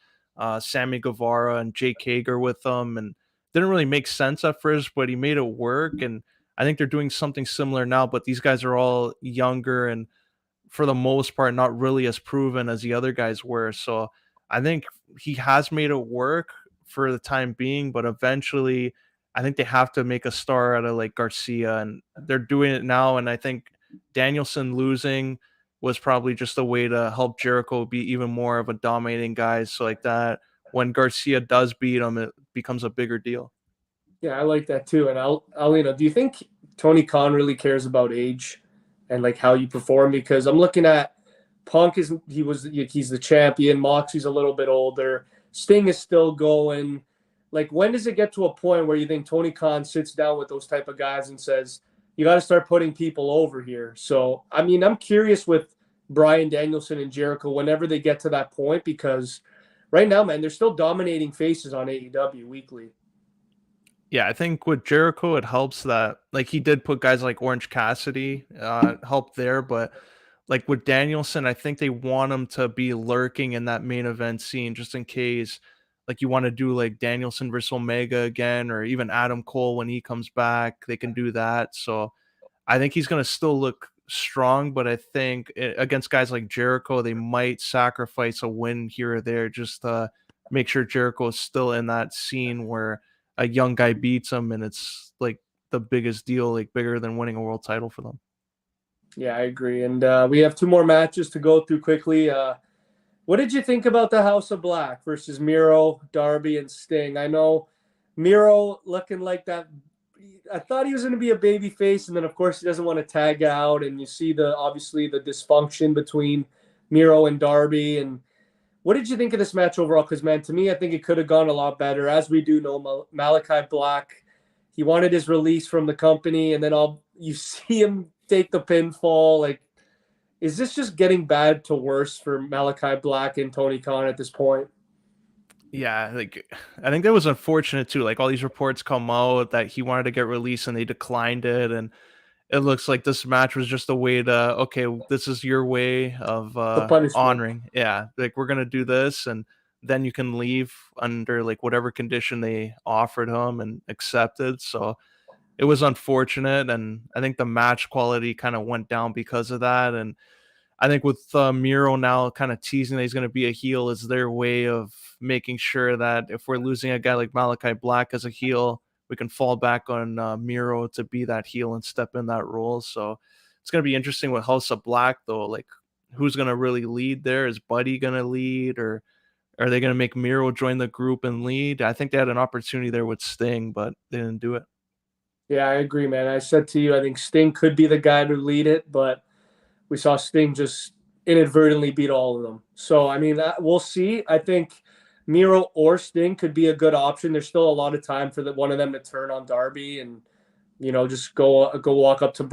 Sammy Guevara, and Jake Hager with them, and didn't really make sense at first, but he made it work. And I think they're doing something similar now, but these guys are all younger and for the most part not really as proven as the other guys were. So I think he has made it work for the time being, but eventually I think they have to make a star out of like Garcia and they're doing it now. And I think Danielson losing was probably just a way to help Jericho be even more of a dominating guy. So like that when Garcia does beat him, it becomes a bigger deal. Yeah, I like that too. And Alina, do you think Tony Khan really cares about age and like how you perform? Because I'm looking at Punk is he's the champion. Moxie's a little bit older. Sting is still going. Like, when does it get to a point where you think Tony Khan sits down with those type of guys and says, "You got to start putting people over here"? So, I mean, I'm curious with Brian Danielson and Jericho whenever they get to that point because right now, man, they're still dominating faces on AEW weekly. Yeah, I think with Jericho, it helps that like he did put guys like Orange Cassidy help there, but like with Danielson, I think they want him to be lurking in that main event scene just in case like you want to do like Danielson versus Omega again, or even Adam Cole when he comes back, they can do that. So I think he's going to still look strong, but I think against guys like Jericho, they might sacrifice a win here or there just to make sure Jericho is still in that scene where a young guy beats him and it's like the biggest deal, like bigger than winning a world title for them. Yeah, I agree. And we have two more matches to go through quickly. What did you think about the House of Black versus Miro, Darby, and Sting? I know Miro looking like that. I thought he was going to be a baby face, and then of course he doesn't want to tag out, and you see the obviously the dysfunction between Miro and Darby. And what did you think of this match overall? Because man, to me, I think it could have gone a lot better. As we do know, Malachi Black, he wanted his release from the company, and then all you see him take the pinfall. Like, is this just getting bad to worse for Malachi Black and Tony Khan at this point? Yeah, like I think that was unfortunate too. Like all these reports come out that he wanted to get released and they declined it, and it looks like this match was just a way to okay, this is your way of The punishment. honoring. Yeah, like we're gonna do this, and then you can leave under like whatever condition they offered him and accepted. So it was unfortunate, and I think the match quality kind of went down because of that. And I think with Miro now kind of teasing that he's going to be a heel is their way of making sure that if we're losing a guy like Malachi Black as a heel, we can fall back on Miro to be that heel and step in that role. So it's going to be interesting with House of Black, though. Like, who's going to really lead there? Is Buddy going to lead, or are they going to make Miro join the group and lead? I think they had an opportunity there with Sting, but they didn't do it. Yeah, I agree, man. I said to you, I think Sting could be the guy to lead it, but we saw Sting just inadvertently beat all of them. So, I mean, we'll see. I think Miro or Sting could be a good option. There's still a lot of time for one of them to turn on Darby and just go walk up to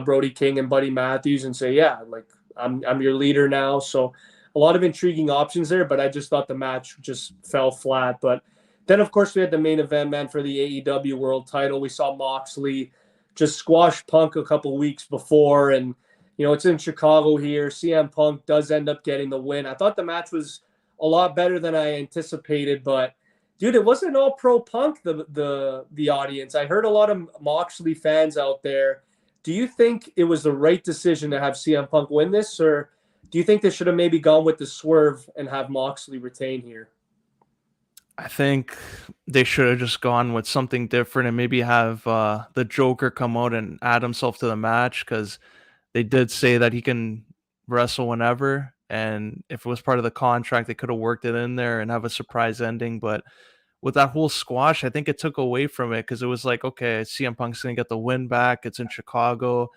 Brody King and Buddy Matthews and say, yeah, like I'm your leader now. So a lot of intriguing options there, but I just thought the match just fell flat. But then, of course, we had the main event, man, for the AEW World Title. We saw Moxley just squash Punk a couple weeks before, and it's in Chicago here. CM Punk does end up getting the win. I thought the match was a lot better than I anticipated, but dude, it wasn't all pro Punk, the audience. I heard a lot of Moxley fans out there. Do you think it was the right decision to have CM Punk win this, or do you think they should have maybe gone with the swerve and have Moxley retain here? I think they should have just gone with something different and maybe have the Joker come out and add himself to the match, because they did say that he can wrestle whenever. And if it was part of the contract, they could have worked it in there and have a surprise ending. But with that whole squash, I think it took away from it, because it was like, okay, CM Punk's going to get the win back. It's in Chicago,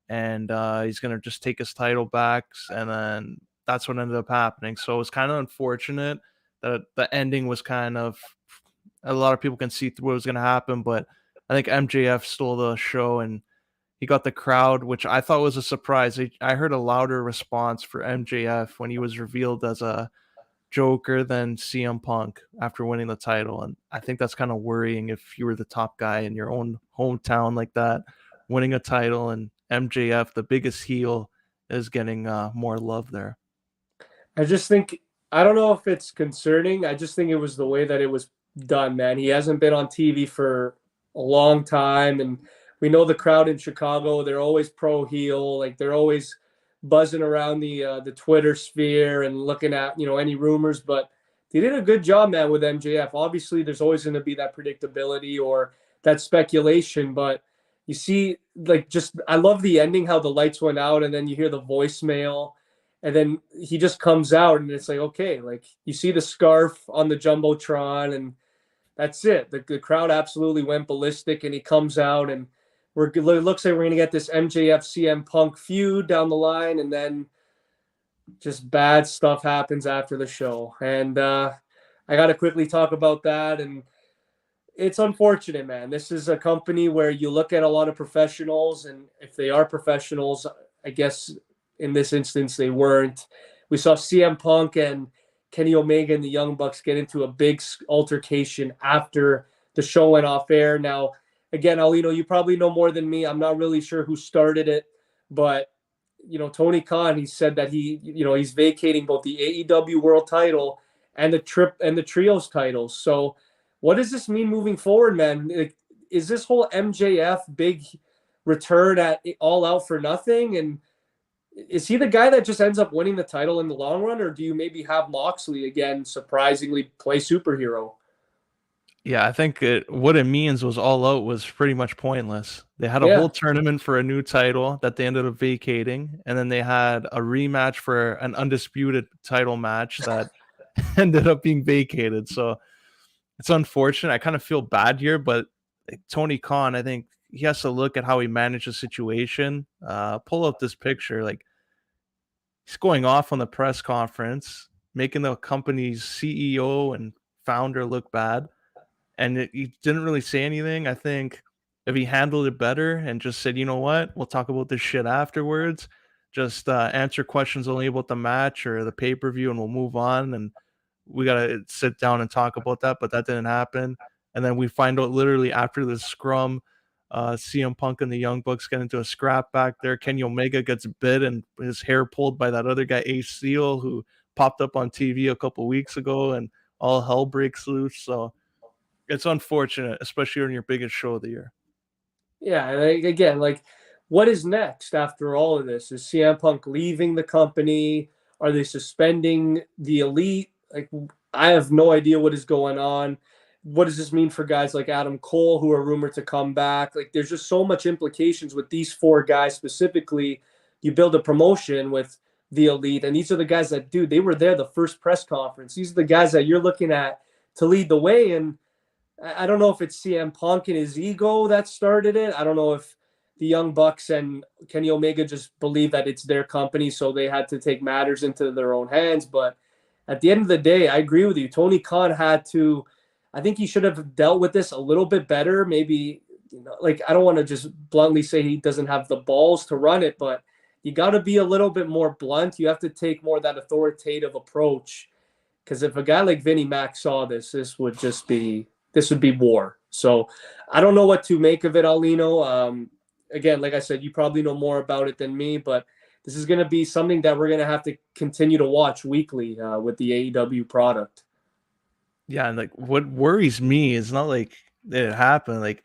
and he's going to just take his title back. And then that's what ended up happening. So it was kind of unfortunate that the ending was kind of, a lot of people can see through what was going to happen. But I think MJF stole the show, and he got the crowd, which I thought was a surprise. I heard a louder response for MJF when he was revealed as a Joker than CM Punk after winning the title. And I think that's kind of worrying if you were the top guy in your own hometown like that, winning a title, and MJF, the biggest heel, is getting more love there. I just think I don't know if it's concerning. I just think it was the way that it was done, man. He hasn't been on TV for a long time, and we know the crowd in Chicago. They're always pro heel, like they're always buzzing around the Twitter sphere and looking at any rumors. But they did a good job, man, with MJF. Obviously, there's always going to be that predictability or that speculation, but you see, like, just I love the ending, how the lights went out, and then you hear the voicemail and then he just comes out and it's like, okay, like you see the scarf on the jumbotron and that's it. The crowd absolutely went ballistic, and he comes out and it looks like we're gonna get this MJF CM Punk feud down the line, and then just bad stuff happens after the show. And I got to quickly talk about that. And it's unfortunate, man. This is a company where you look at a lot of professionals, and if they are professionals, I guess in this instance they weren't. We saw CM Punk and Kenny Omega and the Young Bucks get into a big altercation after the show went off air. Now, again, Aulino, you probably know more than me. I'm not really sure who started it, but Tony Khan, he said that he's vacating both the AEW World Title and the Trios titles. So, what does this mean moving forward, man? Is this whole MJF big return at All Out for nothing? And is he the guy that just ends up winning the title in the long run, or do you maybe have Moxley again surprisingly play superhero? Yeah, I think what it means was All Out was pretty much pointless. They had a Yeah, whole tournament for a new title that they ended up vacating, and then they had a rematch for an undisputed title match that ended up being vacated. So it's unfortunate. I kind of feel bad here, but Tony Khan, I think he has to look at how he managed the situation. Pull up this picture. Like, he's going off on the press conference, making the company's CEO and founder look bad, and he didn't really say anything. I think if he handled it better and just said, you know what, we'll talk about this shit afterwards, just answer questions only about the match or the pay per view, and we'll move on. And we gotta sit down and talk about that, but that didn't happen. And then we find out literally after the scrum, CM Punk and the Young Bucks get into a scrap back there. Kenny Omega gets bit and his hair pulled by that other guy, Ace Steel, who popped up on TV a couple weeks ago, and all hell breaks loose. So it's unfortunate, especially on your biggest show of the year. Yeah, and again, like, what is next after all of this? Is CM Punk leaving the company? Are they suspending the Elite? Like, I have no idea what is going on. What does this mean for guys like Adam Cole, who are rumored to come back? Like, there's just so much implications with these four guys specifically. You build a promotion with the Elite, and these are the guys that, dude, they were there the first press conference. These are the guys that you're looking at to lead the way, and I don't know if it's CM Punk and his ego that started it. I don't know if the Young Bucks and Kenny Omega just believe that it's their company, so they had to take matters into their own hands. But at the end of the day, I agree with you. Tony Khan had to, I think he should have dealt with this a little bit better. Maybe, like, I don't want to just bluntly say he doesn't have the balls to run it, but you got to be a little bit more blunt. You have to take more of that authoritative approach. Because if a guy like Vinnie Mac saw this, this would be war. So I don't know what to make of it, Aulino. Again, like I said, you probably know more about it than me, but this is going to be something that we're going to have to continue to watch weekly with the AEW product. Yeah, and like what worries me is not like it happened. Like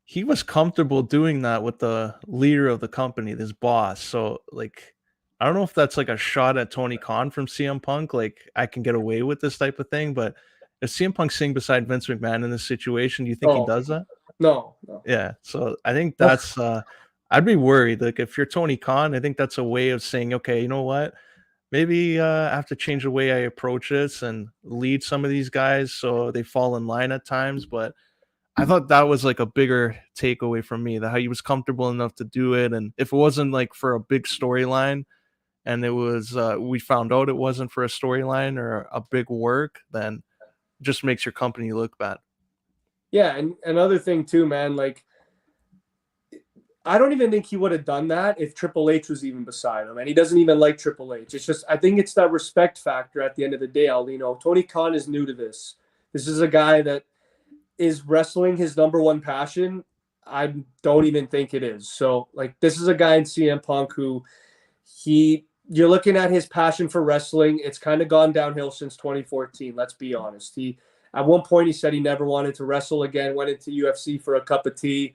he was comfortable doing that with the leader of the company, this boss. So like I don't know if that's like a shot at Tony Khan from CM Punk. Like I can get away with this type of thing, but if CM Punk's sitting beside Vince McMahon in this situation, do you think he Oh, does that? no, no. Yeah. So I think that's I'd be worried. Like if you're Tony Khan, I think that's a way of saying, okay, you know what? Maybe I have to change the way I approach this and lead some of these guys so they fall in line at times. But I thought that was like a bigger takeaway from me, that how he was comfortable enough to do it. And if it wasn't like for a big storyline and it was, we found out it wasn't for a storyline or a big work, then it just makes your company look bad. Yeah, and another thing too, man, like, I don't even think he would have done that if Triple H was even beside him. And he doesn't even like Triple H. It's just, I think it's that respect factor at the end of the day, Aulino. Tony Khan is new to this. This is a guy that is wrestling his number one passion. I don't even think it is. So, like, this is a guy in CM Punk who you're looking at his passion for wrestling. It's kind of gone downhill since 2014. Let's be honest. At one point, he said he never wanted to wrestle again, went into UFC for a cup of tea,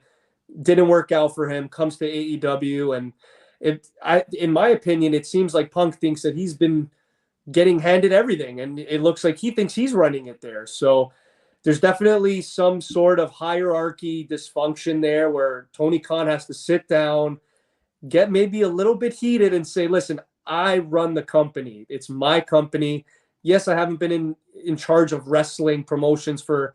didn't work out for him, comes to AEW. And in my opinion, it seems like Punk thinks that he's been getting handed everything. And it looks like he thinks he's running it there. So there's definitely some sort of hierarchy dysfunction there where Tony Khan has to sit down, get maybe a little bit heated and say, listen, I run the company. It's my company. Yes, I haven't been in charge of wrestling promotions for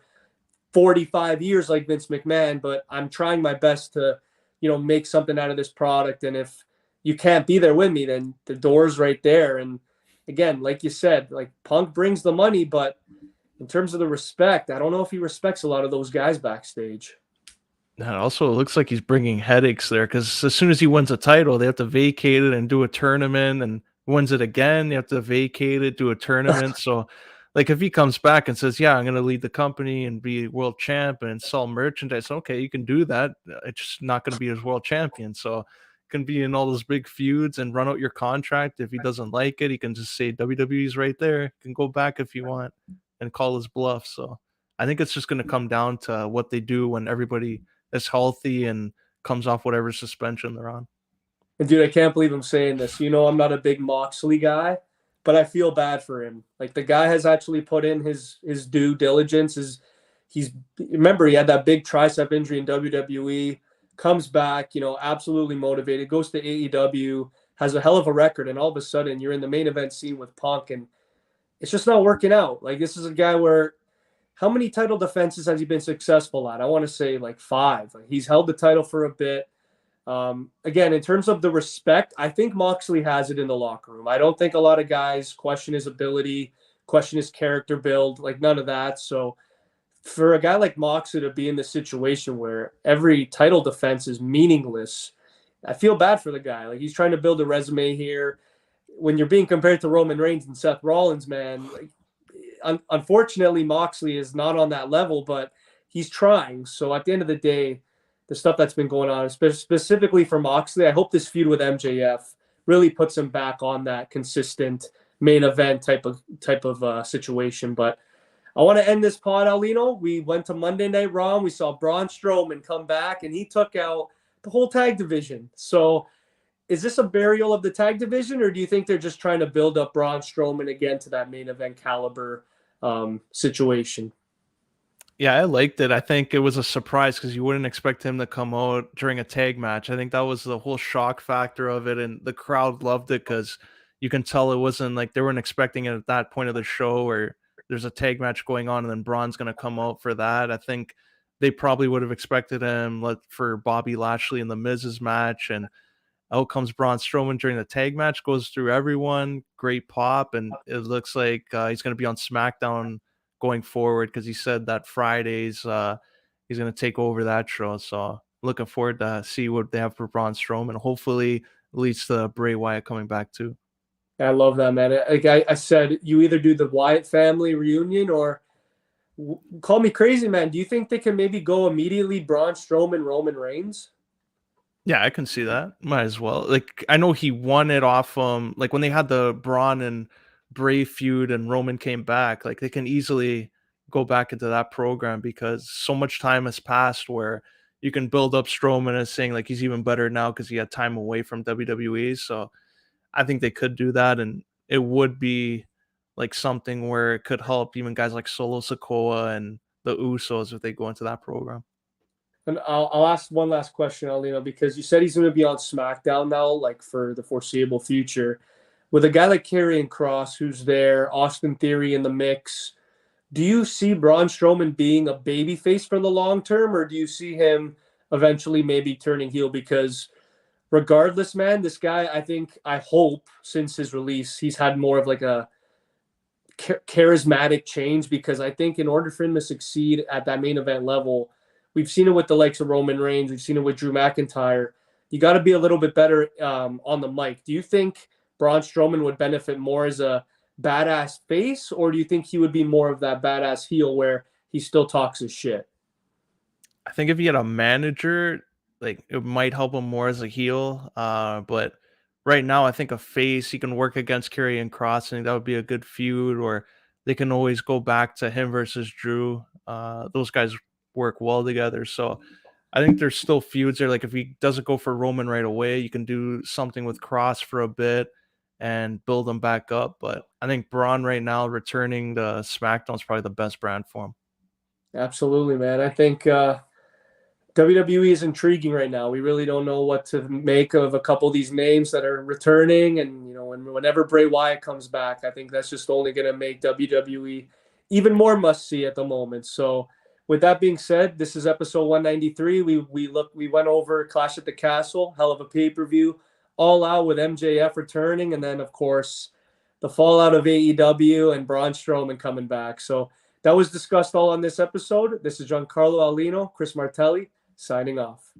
45 years like Vince McMahon, but I'm trying my best to, make something out of this product. And if you can't be there with me, then the door's right there. And again, like you said, like Punk brings the money, but in terms of the respect, I don't know if he respects a lot of those guys backstage. And also, it looks like he's bringing headaches there because as soon as he wins a title, they have to vacate it and do a tournament, and wins it again, they have to vacate it, do a tournament. So, like, if he comes back and says, "Yeah, I'm going to lead the company and be world champ and sell merchandise," okay, you can do that. It's just not going to be as world champion. So, can be in all those big feuds and run out your contract. If he doesn't like it, he can just say WWE's right there. You can go back if you want and call his bluff. So, I think it's just going to come down to what they do when everybody is healthy and comes off whatever suspension they're on. And dude, I can't believe I'm saying this. I'm not a big Moxley guy, but I feel bad for him. Like, the guy has actually put in his due diligence. Remember, he had that big tricep injury in WWE, comes back, absolutely motivated, goes to AEW, has a hell of a record, and all of a sudden you're in the main event scene with Punk, and it's just not working out. Like, this is a guy where, how many title defenses has he been successful at? I want to say like 5. Like, he's held the title for a bit. Again, in terms of the respect, I think Moxley has it in the locker room. I don't think a lot of guys question his ability, question his character build, like none of that. So for a guy like Moxley to be in this situation where every title defense is meaningless, I feel bad for the guy. Like, he's trying to build a resume here. When you're being compared to Roman Reigns and Seth Rollins, man, like, unfortunately, Moxley is not on that level, but he's trying. So at the end of the day, the stuff that's been going on, specifically for Moxley, I hope this feud with MJF really puts him back on that consistent main event type of situation. But I want to end this pod, Aulino. We went to Monday Night Raw. We saw Braun Strowman come back, and he took out the whole tag division. So, is this a burial of the tag division, or do you think they're just trying to build up Braun Strowman again to that main event caliber situation? Yeah, I liked it. I think it was a surprise because you wouldn't expect him to come out during a tag match. I think that was the whole shock factor of it, and the crowd loved it because you can tell it wasn't like they weren't expecting it at that point of the show where there's a tag match going on and then Braun's going to come out for that. I think they probably would have expected him for Bobby Lashley in the Miz's match, and out comes Braun Strowman during the tag match, goes through everyone, great pop, and it looks like he's going to be on SmackDown going forward because he said that Fridays he's going to take over that show. So looking forward to see what they have for Braun Strowman. Hopefully, it leads to Bray Wyatt coming back too. I love that, man. Like I said, you either do the Wyatt family reunion or call me crazy, man. Do you think they can maybe go immediately Braun Strowman, Roman Reigns? Yeah, I can see that. Might as well. Like I know he won it off like when they had the Braun and Bray feud and Roman came back, like they can easily go back into that program because so much time has passed where you can build up Strowman as saying like he's even better now because he had time away from WWE. So I think they could do that and it would be like something where it could help even guys like Solo Sikoa and the Usos if they go into that program. And I'll ask one last question, Alina, because you said he's going to be on SmackDown now, like for the foreseeable future. With a guy like Karrion Kross, who's there, Austin Theory in the mix, do you see Braun Strowman being a babyface for the long term, or do you see him eventually maybe turning heel? Because regardless, man, this guy, I hope, since his release, he's had more of like a charismatic change because I think in order for him to succeed at that main event level, we've seen it with the likes of Roman Reigns, we've seen it with Drew McIntyre. You got to be a little bit better on the mic. Do you think Braun Strowman would benefit more as a badass face, or do you think he would be more of that badass heel where he still talks his shit? I think if he had a manager, like it might help him more as a heel. But right now, I think a face he can work against Karrion Kross. I think that would be a good feud. Or they can always go back to him versus Drew. Those guys work well together. So I think there's still feuds there. Like if he doesn't go for Roman right away, you can do something with Cross for a bit and build him back up. But I think Braun right now returning to SmackDown is probably the best brand for him. Absolutely, man. I think WWE is intriguing right now. We really don't know what to make of a couple of these names that are returning, and and whenever Bray Wyatt comes back, I think that's just only going to make WWE even more must see at the moment. So, with that being said, this is episode 193. We went over Clash at the Castle, hell of a pay per view, all out with MJF returning, and then of course the fallout of AEW and Braun Strowman coming back. So that was discussed all on this episode. This is Giancarlo Aulino, Chris Martelli signing off.